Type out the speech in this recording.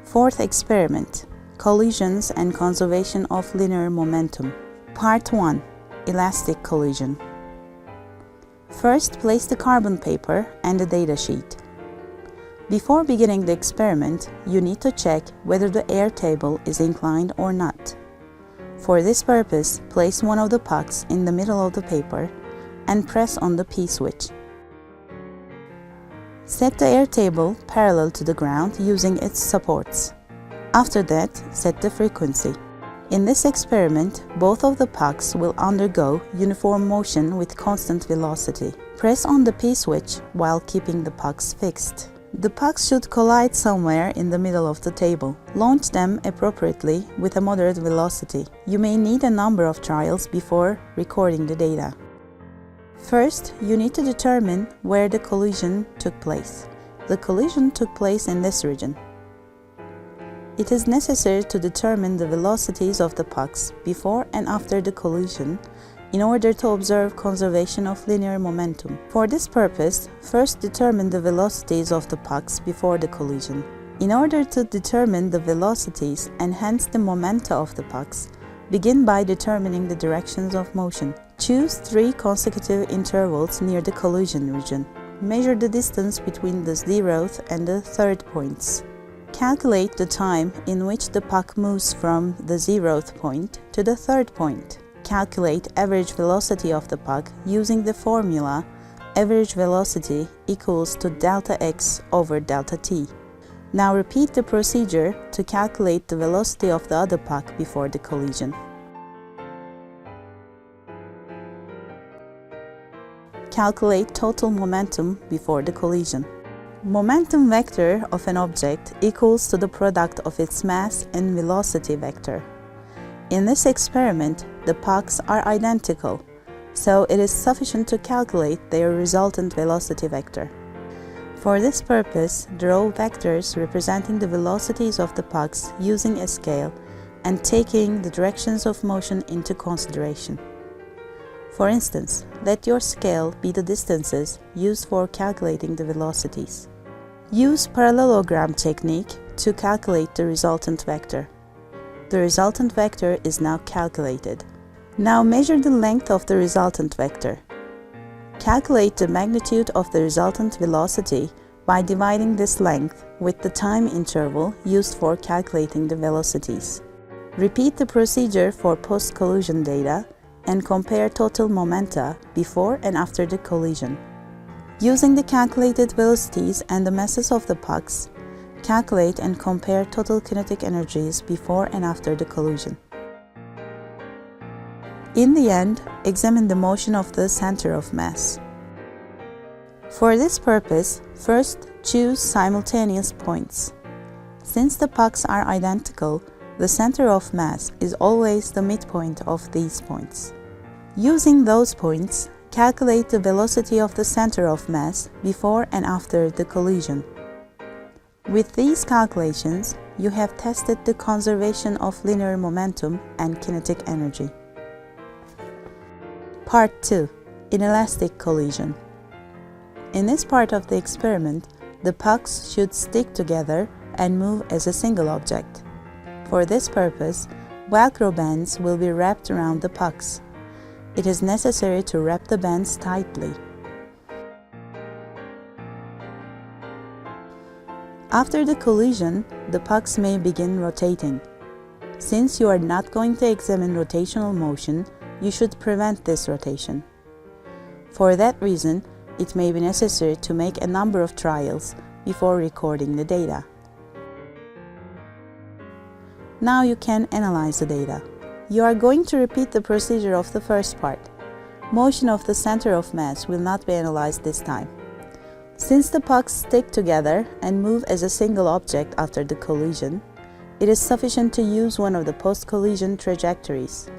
Fourth experiment: collisions and conservation of linear momentum. Part 1: Elastic collision. First, place the carbon paper and the data sheet. Before beginning the experiment, you need to check whether the air table is inclined or not. For this purpose, place one of the pucks in the middle of the paper and press on the P switch. Set the air table parallel to the ground using its supports. After that, set the frequency. In this experiment, both of the pucks will undergo uniform motion with constant velocity. Press on the P switch while keeping the pucks fixed. The pucks should collide somewhere in the middle of the table. Launch them appropriately with a moderate velocity. You may need a number of trials before recording the data. First, you need to determine where the collision took place. The collision took place in this region. It is necessary to determine the velocities of the pucks before and after the collision in order to observe conservation of linear momentum. For this purpose, first determine the velocities of the pucks before the collision. In order to determine the velocities and hence the momenta of the pucks, begin by determining the directions of motion. Choose 3 consecutive intervals near the collision region. Measure the distance between the 0th and the 3rd points. Calculate the time in which the puck moves from the 0th point to the 3rd point. Calculate average velocity of the puck using the formula average velocity equals to delta x over delta t. Now repeat the procedure to calculate the velocity of the other puck before the collision. Calculate total momentum before the collision. Momentum vector of an object equals to the product of its mass and velocity vector. In this experiment, the pucks are identical, so it is sufficient to calculate their resultant velocity vector. For this purpose, draw vectors representing the velocities of the pucks using a scale and taking the directions of motion into consideration. For instance, let your scale be the distances used for calculating the velocities. Use parallelogram technique to calculate the resultant vector. The resultant vector is now calculated. Now measure the length of the resultant vector. Calculate the magnitude of the resultant velocity by dividing this length with the time interval used for calculating the velocities. Repeat the procedure for post-collision data and compare total momenta before and after the collision. Using the calculated velocities and the masses of the pucks, calculate and compare total kinetic energies before and after the collision. In the end, examine the motion of the center of mass. For this purpose, first choose simultaneous points. Since the pucks are identical, the center of mass is always the midpoint of these points. Using those points, calculate the velocity of the center of mass before and after the collision. With these calculations, you have tested the conservation of linear momentum and kinetic energy. Part 2: Inelastic collision. In this part of the experiment, the pucks should stick together and move as a single object. For this purpose, Velcro bands will be wrapped around the pucks. It is necessary to wrap the bands tightly. After the collision, the pucks may begin rotating. Since you are not going to examine rotational motion, you should prevent this rotation. For that reason, it may be necessary to make a number of trials before recording the data. Now you can analyze the data. You are going to repeat the procedure of the first part. Motion of the center of mass will not be analyzed this time. Since the pucks stick together and move as a single object after the collision, it is sufficient to use one of the post-collision trajectories.